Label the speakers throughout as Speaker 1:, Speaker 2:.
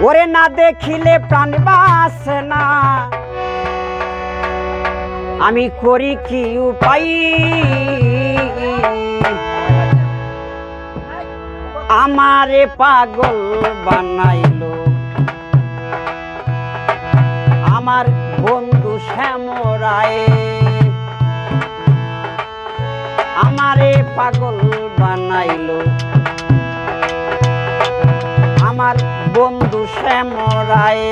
Speaker 1: ওরে না দেখিলে প্রাণ বাসে না, আমি করি কি উপায়? আমারে পাগল বানাইলো আমার বন্ধু শ্যামরায়, আমারে পাগল বানাইলো আমার বন্ধু শ্যামরায়।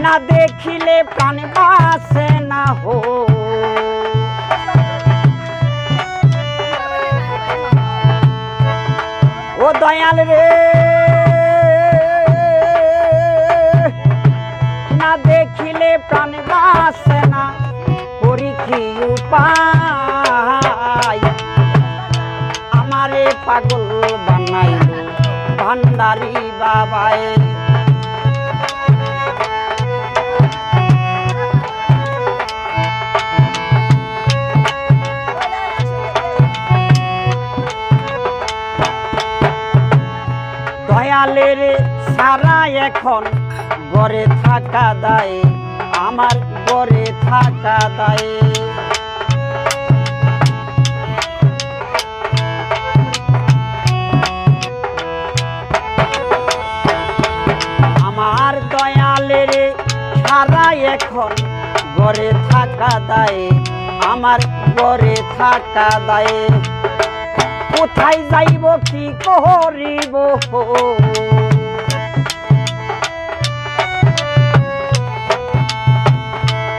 Speaker 1: না দেখিলে প্রাণ বাসে না হো, ও দয়াল রে, না দেখিলে প্রাণ বাসে না, করি কি উপায়? আমারে পাগল বানাইলো ভান্ডারি বাবায়। দয়ালের সারা এখন ঘরে থাকা দায়, আমার ঘরে থাকা দায়। আমার দয়ালের সারা এখন ঘরে থাকা দায়, আমার ঘরে থাকা দায়। কোথায় যাইব কি করিব,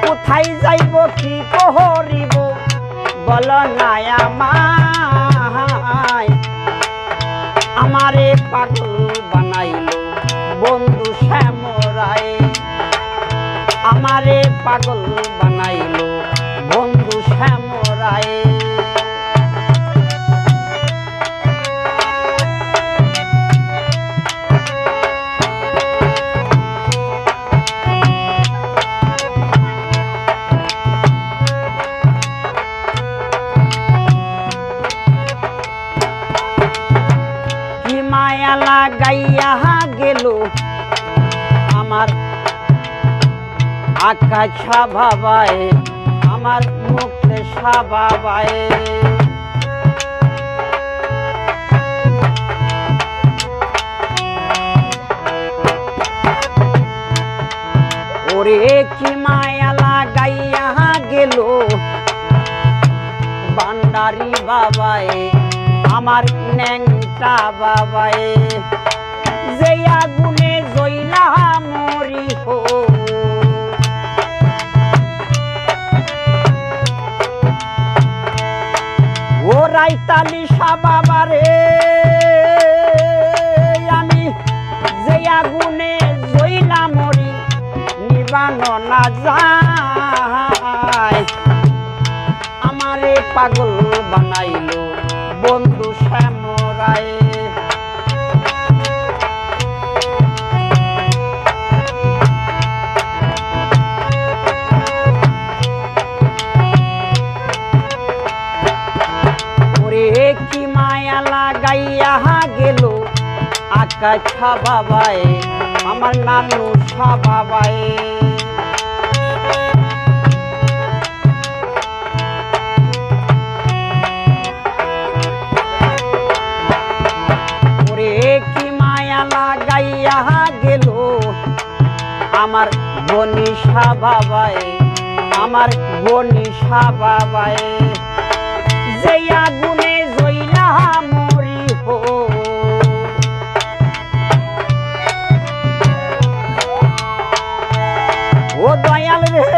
Speaker 1: কোথায় যাইব কি করিব বল না আমায়? আমারে পাগল বানাইলো বন্ধু শ্যামরায়, আমারে পাগল বানাইলো বন্ধু শ্যামরায়। মায়া লাগাইয়া গেল আমার আকাশা বাবায়, আমার মুখে সাবাবায়। ওরে কি মায়া লাগাইয়া গেল ভান্ডারি বাবায়, আমার ন্যাংটা বাবায়। যে আগুনে জ্বলা মরি হো, ও রাইতালিশা বাবারে, আমি যে আগুনে জ্বলা মরি নিবানো না যায়। আমারে পাগল বানাইলো বন্ধু শ্যামরায়। ওরে কি মায়া লাগাইয়া গেল আকাশা বাবায়, আমার নানু বাবায়। লাগাইয়া গেল আমার বনিশা বাবায়, আমার বনিশা বাবায়। যে আগুনে জ্বলা মরি হো, ও দয়াল রে,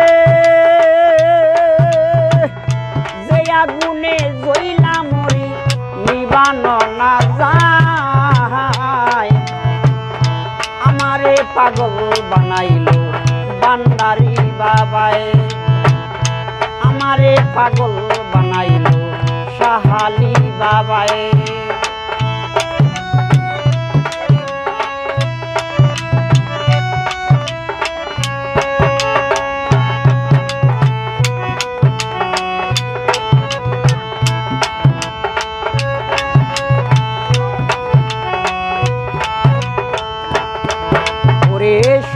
Speaker 1: যে আগুনে জ্বলা মরি নিবানো না যায়। আমারে পাগল বানাইলো ভান্ডারি বাবায়, আমারে পাগল বানাইল সাহালি বাবায়।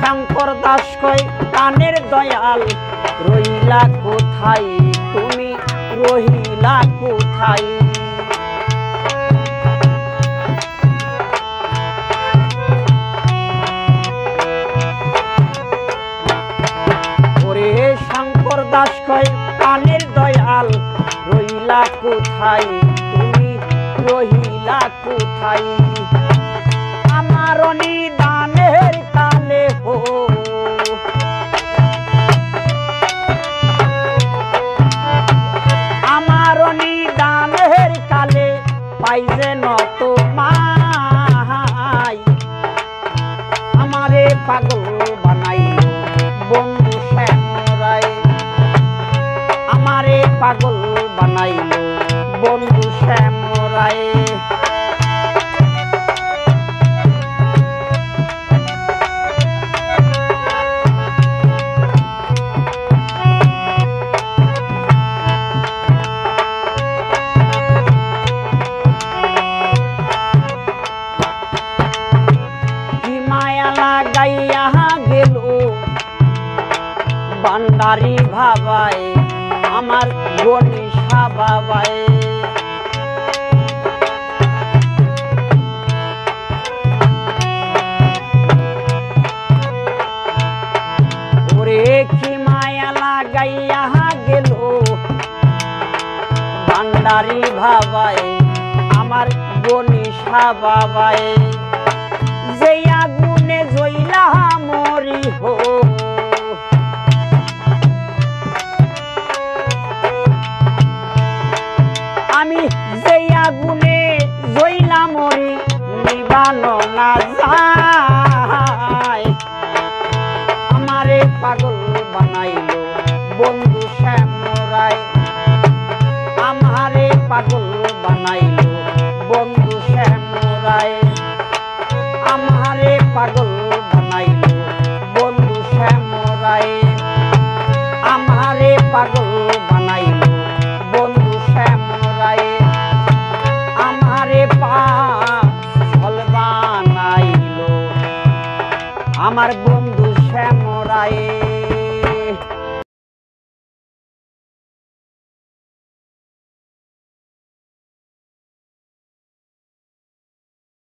Speaker 1: শঙ্কর দাস কয় কানের দয়াল রহিলা কোথায়, তুমি রহিলা কোথায়? ওরে শঙ্কর দাস কয় কানের দয়াল রহিলা কোথায়, তুমি রহিলা কোথায়? আমার নিদানের কালে হো আমার নিদানের কালে পাই যেন তোমায়। আমারে পাগল বানাইল বন্ধু শ্যামরায়, আমারে পাগল বানাইল বন্ধু শ্যামরায়। গাইয়া গেল বান্দারি ভাবায় আমার গনিশা বাবায়। ওরে কি মায়া লাগাইয়া গেল বান্দারি ভাবায় আমার গনিশা বাবায়। যে আগুনে জ্বইলা মরি হো আমি, যে আগুনে জ্বইলা মরি নিবানো না যায়। আমারে পাগল বানাইল বন্ধু শ্যামরায়, আমারে পাগল বানাইল